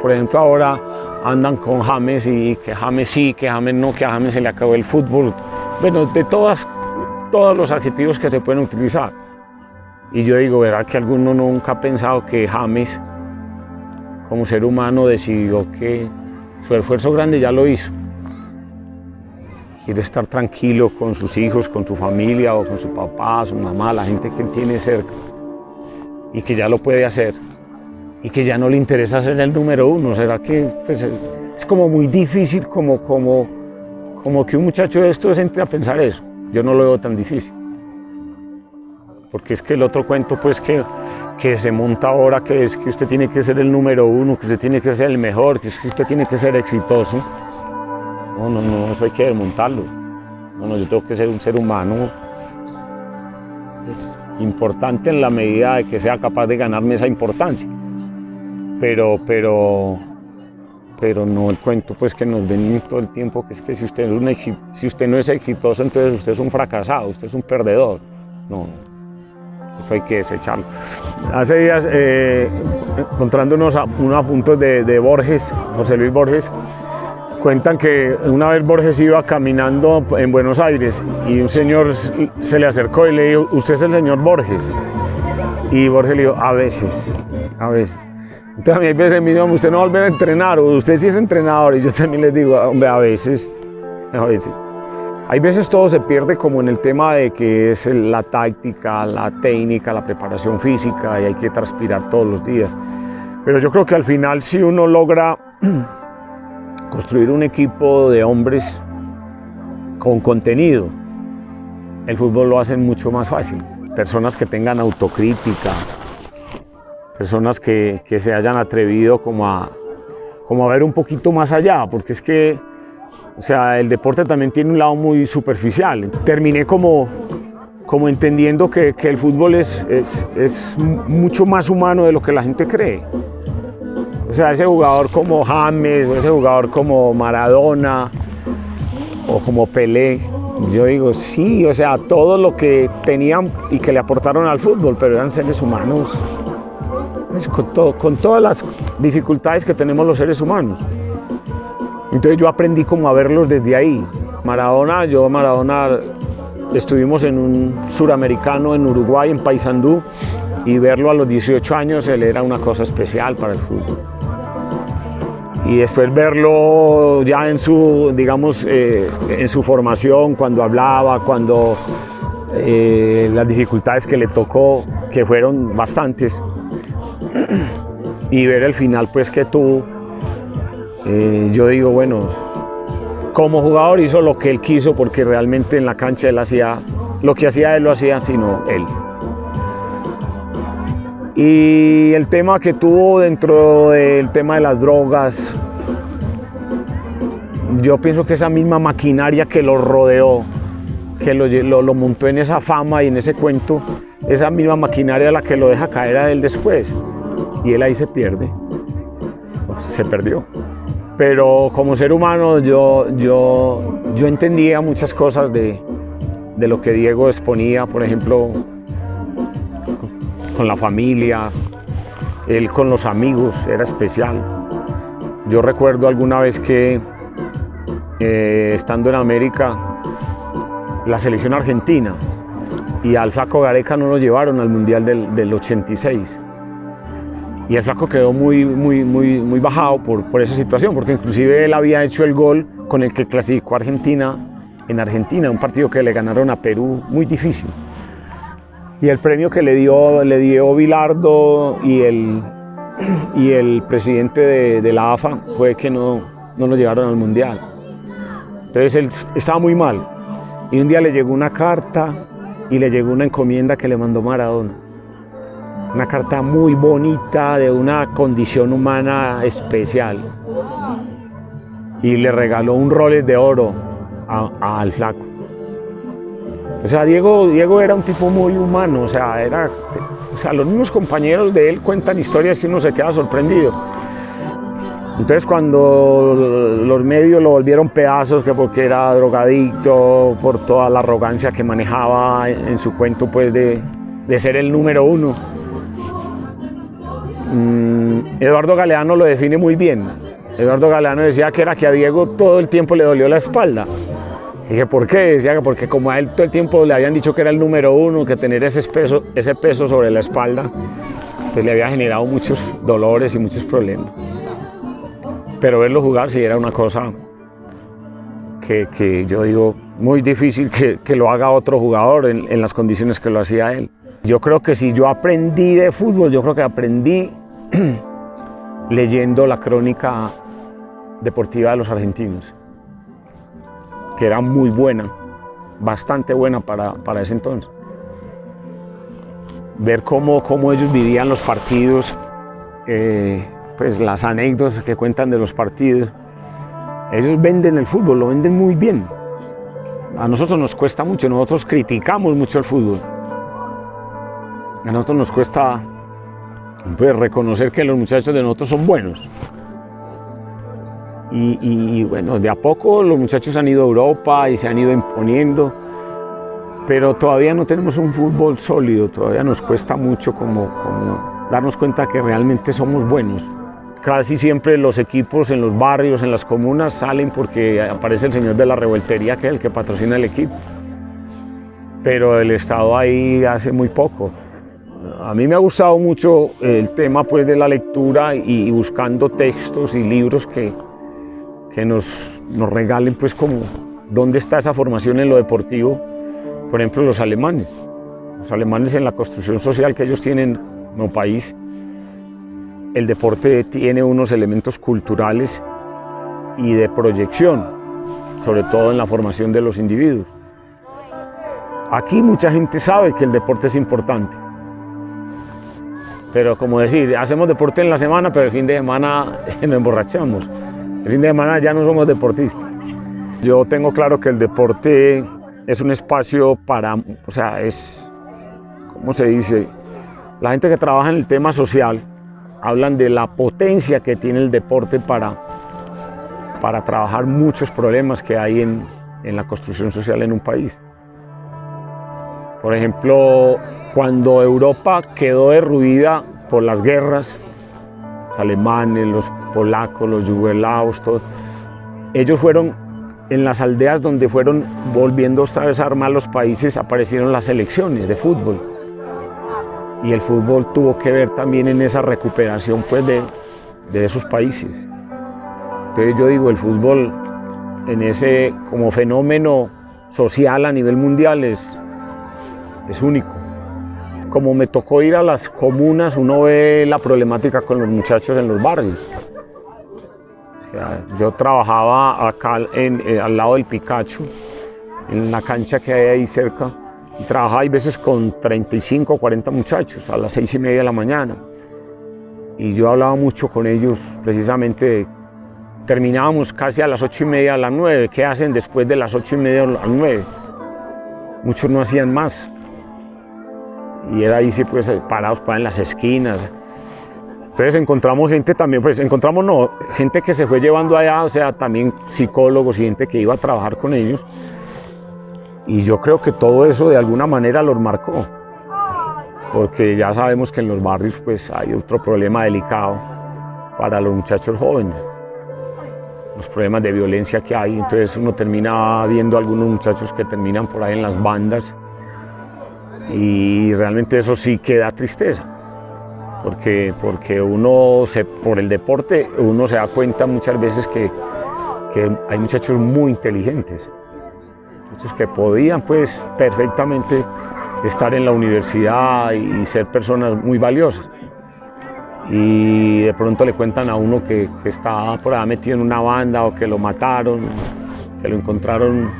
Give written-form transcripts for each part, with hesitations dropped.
por ejemplo, ahora andan con James y que James sí, que James no, que a James se le acabó el fútbol. Bueno, de todos los adjetivos que se pueden utilizar. Y yo digo, ¿verdad que alguno nunca ha pensado que James, como ser humano, decidió que su esfuerzo grande ya lo hizo? Quiere estar tranquilo con sus hijos, con su familia o con su papá, su mamá, la gente que él tiene cerca. Y que ya lo puede hacer. Y que ya no le interesa ser el número uno. ¿Será que pues, es como muy difícil como que un muchacho de estos entre a pensar eso? Yo no lo veo tan difícil. Porque es que el otro cuento pues que se monta ahora, que es que usted tiene que ser el número uno, que usted tiene que ser el mejor, que usted tiene que ser exitoso. No, eso hay que desmontarlo. No, yo tengo que ser un ser humano importante en la medida de que sea capaz de ganarme esa importancia. Pero no el cuento pues que nos ven todo el tiempo, que es que si usted no es exitoso, entonces usted es un fracasado, usted es un perdedor. No, eso hay que desecharlo. Hace días, encontrando unos apuntes de Borges, José Luis Borges, cuentan que una vez Borges iba caminando en Buenos Aires y un señor se le acercó y le dijo, ¿usted es el señor Borges? Y Borges le dijo, a veces. Entonces a mí a veces me dicen, usted no va a volver a entrenar, o usted sí es entrenador, y yo también les digo, hombre, a veces. Hay veces todo se pierde como en el tema de que es la táctica, la técnica, la preparación física, y hay que transpirar todos los días. Pero yo creo que al final si uno logra construir un equipo de hombres con contenido, el fútbol lo hace mucho más fácil. Personas que tengan autocrítica, personas que se hayan atrevido como a ver un poquito más allá, porque es que, o sea, el deporte también tiene un lado muy superficial. Terminé como entendiendo que el fútbol es mucho más humano de lo que la gente cree. O sea, ese jugador como James, o ese jugador como Maradona, o como Pelé, yo digo, sí, o sea, todo lo que tenían y que le aportaron al fútbol, pero eran seres humanos, pues, con todas las dificultades que tenemos los seres humanos. Entonces yo aprendí como a verlos desde ahí. Maradona, estuvimos en un suramericano en Uruguay, en Paysandú, y verlo a los 18 años, él era una cosa especial para el fútbol. Y después verlo ya en su, digamos, en su formación, cuando hablaba, las dificultades que le tocó, que fueron bastantes, y ver el final pues que tuvo, yo digo, bueno, como jugador hizo lo que él quiso, porque realmente en la cancha él hacía, lo que hacía él lo hacía, sino él. Y el tema que tuvo dentro del tema de las drogas, yo pienso que esa misma maquinaria que lo rodeó, que lo montó en esa fama y en ese cuento, esa misma maquinaria es la que lo deja caer a él después. Y él ahí se pierde, se perdió. Pero como ser humano yo entendía muchas cosas de lo que Diego exponía, por ejemplo, con la familia, él con los amigos, era especial. Yo recuerdo alguna vez que estando en América, la selección argentina, y al Flaco Gareca no lo llevaron al Mundial del 86. Y el Flaco quedó muy bajado por esa situación, porque inclusive él había hecho el gol con el que clasificó a Argentina en Argentina, un partido que le ganaron a Perú muy difícil. Y el premio que le dio Bilardo y el presidente de la AFA fue que no lo llevaron al Mundial. Entonces él estaba muy mal. Y un día le llegó una carta y le llegó una encomienda que le mandó Maradona. Una carta muy bonita, de una condición humana especial. Y le regaló un Rolex de oro al Flaco. O sea, Diego era un tipo muy humano, o sea, los mismos compañeros de él cuentan historias que uno se queda sorprendido. Entonces cuando los medios lo volvieron pedazos, que porque era drogadicto, por toda la arrogancia que manejaba en su cuento pues de ser el número uno, Eduardo Galeano lo define muy bien. Eduardo Galeano decía que era que a Diego todo el tiempo le dolió la espalda. Y dije, ¿por qué? Decía que porque como a él todo el tiempo le habían dicho que era el número uno, que tener ese peso sobre la espalda, pues le había generado muchos dolores y muchos problemas. Pero verlo jugar sí era una cosa que yo digo, muy difícil que lo haga otro jugador en las condiciones que lo hacía él. Yo creo que si yo aprendí de fútbol, yo creo que aprendí leyendo la crónica deportiva de los argentinos, que era muy buena, bastante buena para ese entonces. Ver cómo ellos vivían los partidos, pues las anécdotas que cuentan de los partidos. Ellos venden el fútbol, lo venden muy bien. A nosotros nos cuesta mucho, nosotros criticamos mucho el fútbol. A nosotros nos cuesta pues, reconocer que los muchachos de nosotros son buenos. Y bueno, de a poco los muchachos han ido a Europa y se han ido imponiendo, pero todavía no tenemos un fútbol sólido, todavía nos cuesta mucho como darnos cuenta que realmente somos buenos. Casi siempre los equipos en los barrios, en las comunas, salen porque aparece el señor de la revoltería, que es el que patrocina el equipo. Pero el Estado ahí hace muy poco. A mí me ha gustado mucho el tema pues, de la lectura y buscando textos y libros que nos regalen pues, como dónde está esa formación en lo deportivo. Por ejemplo, los alemanes. Los alemanes en la construcción social que ellos tienen como país, el deporte tiene unos elementos culturales y de proyección, sobre todo en la formación de los individuos. Aquí mucha gente sabe que el deporte es importante, pero como decir, hacemos deporte en la semana, pero el fin de semana nos emborrachamos. El fin de semana ya no somos deportistas. Yo tengo claro que el deporte es un espacio para, o sea, es, ¿cómo se dice? La gente que trabaja en el tema social hablan de la potencia que tiene el deporte para trabajar muchos problemas que hay en la construcción social en un país. Por ejemplo, cuando Europa quedó derruida por las guerras, los alemanes, los polacos, los yugoslavos, todos, ellos fueron en las aldeas donde fueron volviendo otra vez a armar los países, aparecieron las selecciones de fútbol. Y el fútbol tuvo que ver también en esa recuperación pues, de esos países. Entonces yo digo, el fútbol en ese como fenómeno social a nivel mundial es único. Como me tocó ir a las comunas, uno ve la problemática con los muchachos en los barrios. O sea, yo trabajaba acá al lado del Picacho, en la cancha que hay ahí cerca, y trabajaba a veces con 35 o 40 muchachos a las 6:30 de la mañana. Y yo hablaba mucho con ellos, precisamente, terminábamos casi a las 8:30, a las 9. ¿Qué hacen después de las 8:30 a las 9? Muchos no hacían más. Y era ahí sí, pues, parados en las esquinas. Entonces encontramos gente también, pues encontramos no, gente que se fue llevando allá, o sea, también psicólogos y gente que iba a trabajar con ellos. Y yo creo que todo eso de alguna manera los marcó, porque ya sabemos que en los barrios pues hay otro problema delicado para los muchachos jóvenes, los problemas de violencia que hay. Entonces uno termina viendo a algunos muchachos que terminan por ahí en las bandas y realmente eso sí que da tristeza, porque uno, por el deporte, uno se da cuenta muchas veces que hay muchachos muy inteligentes, que podían pues perfectamente estar en la universidad y ser personas muy valiosas, y de pronto le cuentan a uno que está por allá metido en una banda o que lo mataron, que lo encontraron.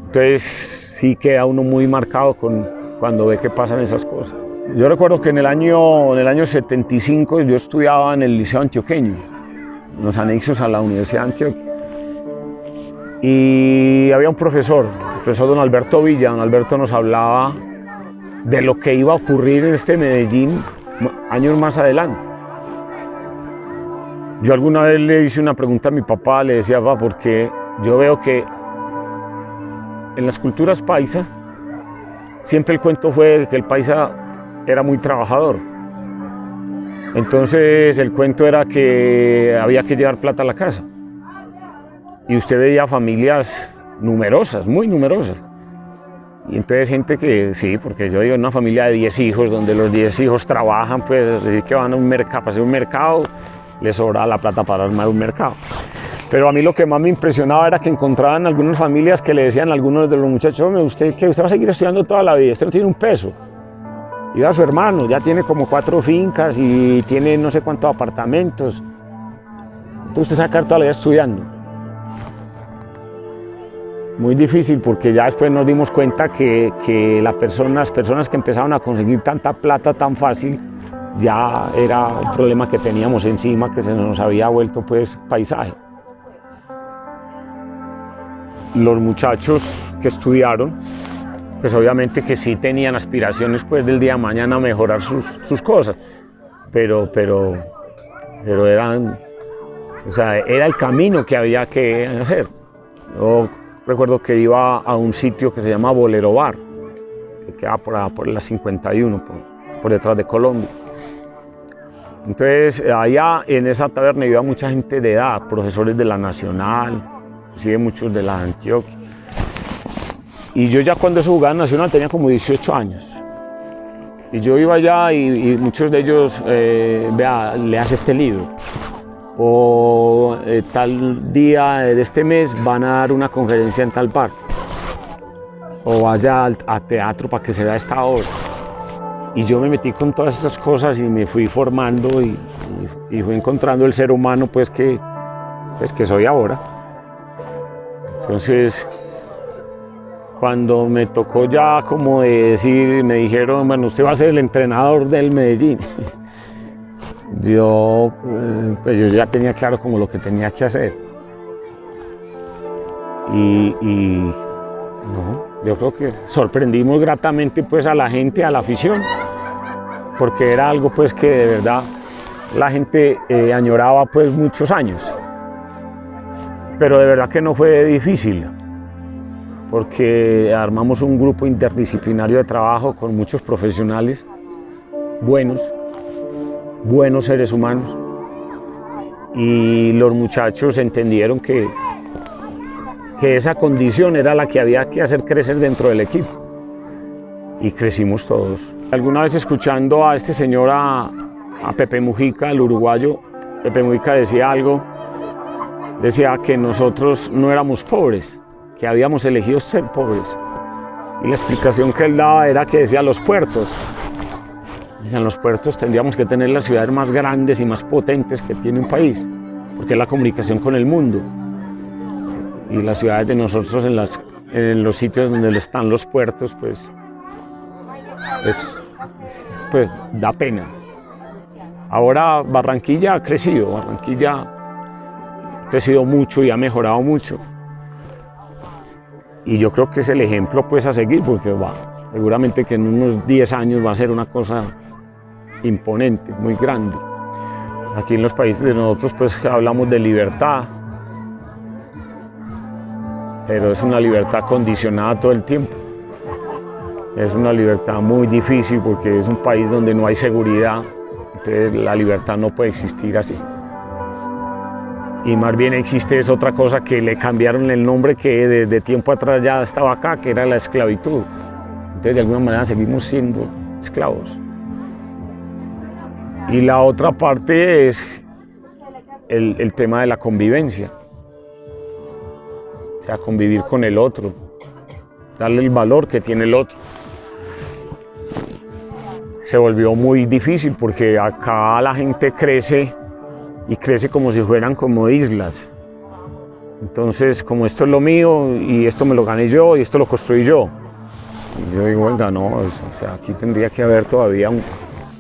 Entonces sí queda uno muy marcado cuando ve que pasan esas cosas. Yo recuerdo que en el año 75 yo estudiaba en el Liceo Antioqueño, en los anexos a la Universidad de Antioquia. Y había un profesor, el profesor don Alberto Villa. Don Alberto nos hablaba de lo que iba a ocurrir en este Medellín años más adelante. Yo alguna vez le hice una pregunta a mi papá, le decía, papá, porque yo veo que en las culturas paisa siempre el cuento fue que el paisa era muy trabajador. Entonces el cuento era que había que llevar plata a la casa. Y usted veía familias numerosas, muy numerosas. Y entonces gente que, sí, porque yo digo, una familia de 10 hijos, donde los 10 hijos trabajan, pues así que van a un mercado, para hacer un mercado, les sobra la plata para armar un mercado. Pero a mí lo que más me impresionaba era que encontraban algunas familias que le decían a algunos de los muchachos, hombre, ¿usted qué? Usted va a seguir estudiando toda la vida, usted no tiene un peso. Y a su hermano, ya tiene como 4 fincas y tiene no sé cuántos apartamentos. Entonces usted se va a quedar toda la vida estudiando. Muy difícil, porque ya después nos dimos cuenta que las personas que empezaban a conseguir tanta plata tan fácil, ya era un problema que teníamos encima, que se nos había vuelto pues paisaje. Los muchachos que estudiaron, pues obviamente que sí tenían aspiraciones pues del día de mañana a mejorar sus cosas, pero eran, o sea, era el camino que había que hacer. Yo recuerdo que iba a un sitio que se llama Bolero Bar, que queda por la 51, por detrás de Colombia. Entonces allá en esa taberna iba mucha gente de edad, profesores de la Nacional, inclusive muchos de la Antioquia. Y yo ya cuando eso jugaba en Nacional tenía como 18 años. Y yo iba allá y muchos de ellos, vea, leas este libro. O tal día de este mes van a dar una conferencia en tal parte. O vaya a teatro para que se vea esta obra. Y yo me metí con todas estas cosas y me fui formando y fui encontrando el ser humano pues que soy ahora. Entonces, cuando me tocó ya como de decir, me dijeron, bueno, usted va a ser el entrenador del Medellín. Pues yo ya tenía claro como lo que tenía que hacer. No, yo creo que sorprendimos gratamente pues a la gente, a la afición, porque era algo pues que de verdad la gente añoraba pues muchos años. Pero de verdad que no fue difícil, porque armamos un grupo interdisciplinario de trabajo con muchos profesionales buenos seres humanos, y los muchachos entendieron que esa condición era la que había que hacer crecer dentro del equipo, y crecimos todos. Alguna vez escuchando a este señor, a Pepe Mujica, el uruguayo, Pepe Mujica decía que nosotros no éramos pobres, que habíamos elegido ser pobres, y la explicación que él daba era que decía los puertos. En los puertos tendríamos que tener las ciudades más grandes y más potentes que tiene un país, porque es la comunicación con el mundo. Y las ciudades de nosotros en los sitios donde están los puertos, pues da pena. Ahora Barranquilla ha crecido mucho y ha mejorado mucho. Y yo creo que es el ejemplo pues a seguir, porque seguramente que en unos 10 años va a ser una cosa imponente, muy grande. Aquí en los países de nosotros pues hablamos de libertad, pero es una libertad condicionada todo el tiempo. Es una libertad muy difícil porque es un país donde no hay seguridad, entonces la libertad no puede existir así. Y más bien existe es otra cosa que le cambiaron el nombre, que desde tiempo atrás ya estaba acá, que era la esclavitud. Entonces de alguna manera seguimos siendo esclavos. Y la otra parte es el tema de la convivencia. O sea, convivir con el otro, darle el valor que tiene el otro. Se volvió muy difícil porque acá la gente crece y crece como si fueran como islas. Entonces, como esto es lo mío y esto me lo gané yo y esto lo construí yo. Y yo digo, venga, no, o sea, aquí tendría que haber todavía un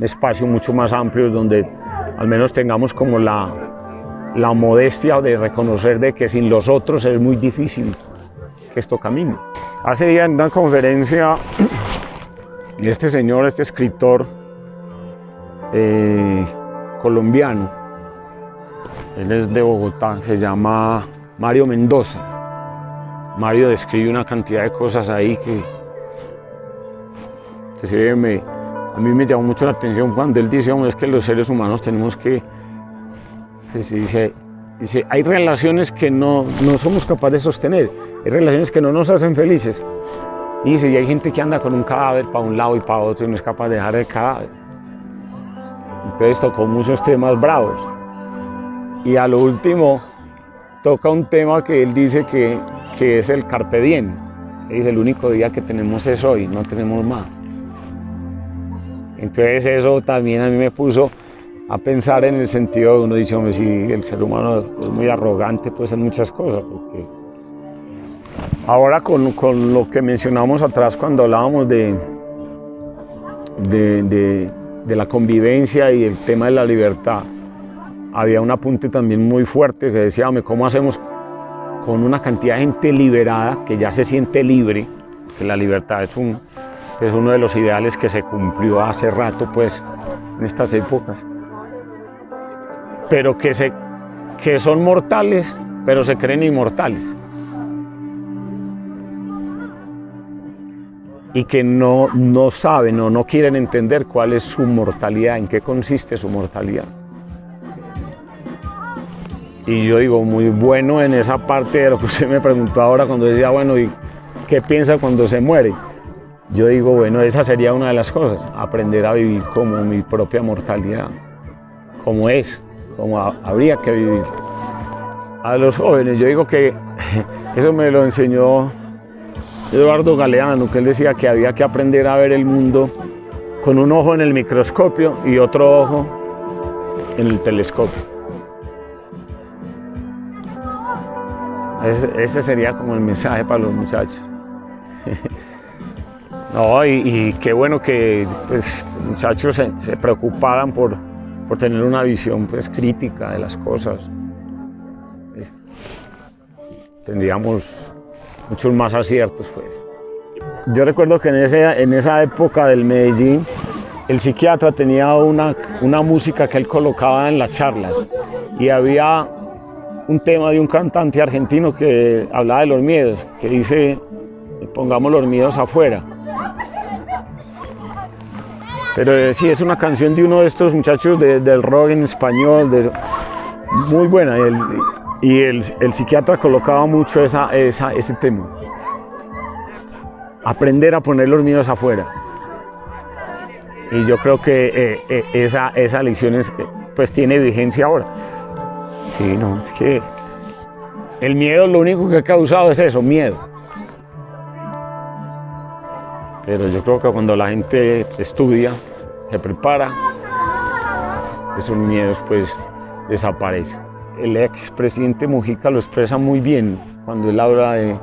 espacio mucho más amplio donde al menos tengamos como la modestia de reconocer de que sin los otros es muy difícil que esto camine. Hace días en una conferencia, este señor, este escritor colombiano, él es de Bogotá, se llama Mario Mendoza. Mario describe una cantidad de cosas ahí que a mí me llamó mucho la atención cuando él dice, hombre, es que los seres humanos tenemos que, dice, hay relaciones que no somos capaces de sostener, hay relaciones que no nos hacen felices. Y dice, y hay gente que anda con un cadáver para un lado y para otro y no es capaz de dejar el cadáver. Entonces tocó muchos temas bravos. Y a lo último toca un tema que él dice que es el carpe diem. Él dice, el único día que tenemos es hoy, no tenemos más. Entonces eso también a mí me puso a pensar en el sentido de uno dice, hombre, si el ser humano es muy arrogante, puede ser muchas cosas. Porque ahora con lo que mencionamos atrás cuando hablábamos de la convivencia y el tema de la libertad, había un apunte también muy fuerte que decía, hombre, ¿cómo hacemos con una cantidad de gente liberada que ya se siente libre? Que la libertad es uno de los ideales que se cumplió hace rato, pues, en estas épocas. Pero que son mortales, pero se creen inmortales. Y que no saben o no quieren entender cuál es su mortalidad, en qué consiste su mortalidad. Y yo digo, muy bueno en esa parte de lo que usted me preguntó ahora cuando decía, bueno, ¿y qué piensa cuando se muere? Yo digo, bueno, esa sería una de las cosas, aprender a vivir como mi propia mortalidad, como es, como habría que vivir. A los jóvenes, yo digo que eso me lo enseñó Eduardo Galeano, que él decía que había que aprender a ver el mundo con un ojo en el microscopio y otro ojo en el telescopio. Ese sería como el mensaje para los muchachos. No, y qué bueno que pues, los muchachos se preocuparan por tener una visión pues, crítica de las cosas. Tendríamos muchos más aciertos, pues. Yo recuerdo que en esa época del Medellín, el psiquiatra tenía una música que él colocaba en las charlas y había un tema de un cantante argentino que hablaba de los miedos, que dice, pongamos los miedos afuera. Pero sí, es una canción de uno de estos muchachos del rock en español, muy buena. Y el psiquiatra colocaba mucho ese tema. Aprender a poner los miedos afuera. Y yo creo que esa lección pues tiene vigencia ahora. Sí, no, es que el miedo lo único que ha causado es eso, miedo. Pero yo creo que cuando la gente estudia, se prepara, esos miedos pues desaparecen. El expresidente Mujica lo expresa muy bien cuando él habla de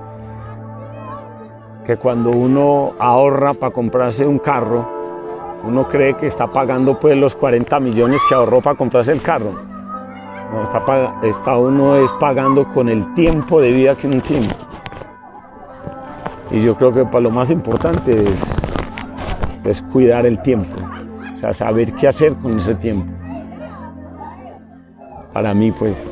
que cuando uno ahorra para comprarse un carro, uno cree que está pagando pues los 40 millones que ahorró para comprarse el carro. No, uno es pagando con el tiempo de vida que uno tiene. Y yo creo que para lo más importante es cuidar el tiempo, o sea, saber qué hacer con ese tiempo. Para mí, pues.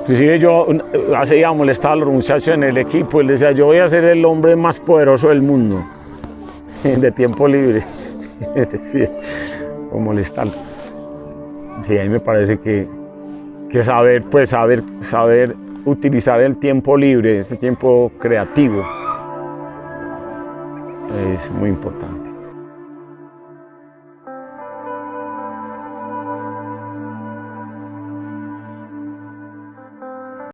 Inclusive yo hace días molestaba a los muchachos en el equipo y les decía, yo voy a ser el hombre más poderoso del mundo, de tiempo libre. Decía, o molestarlo. Sí, a mí me parece que saber utilizar el tiempo libre, ese tiempo creativo, es muy importante.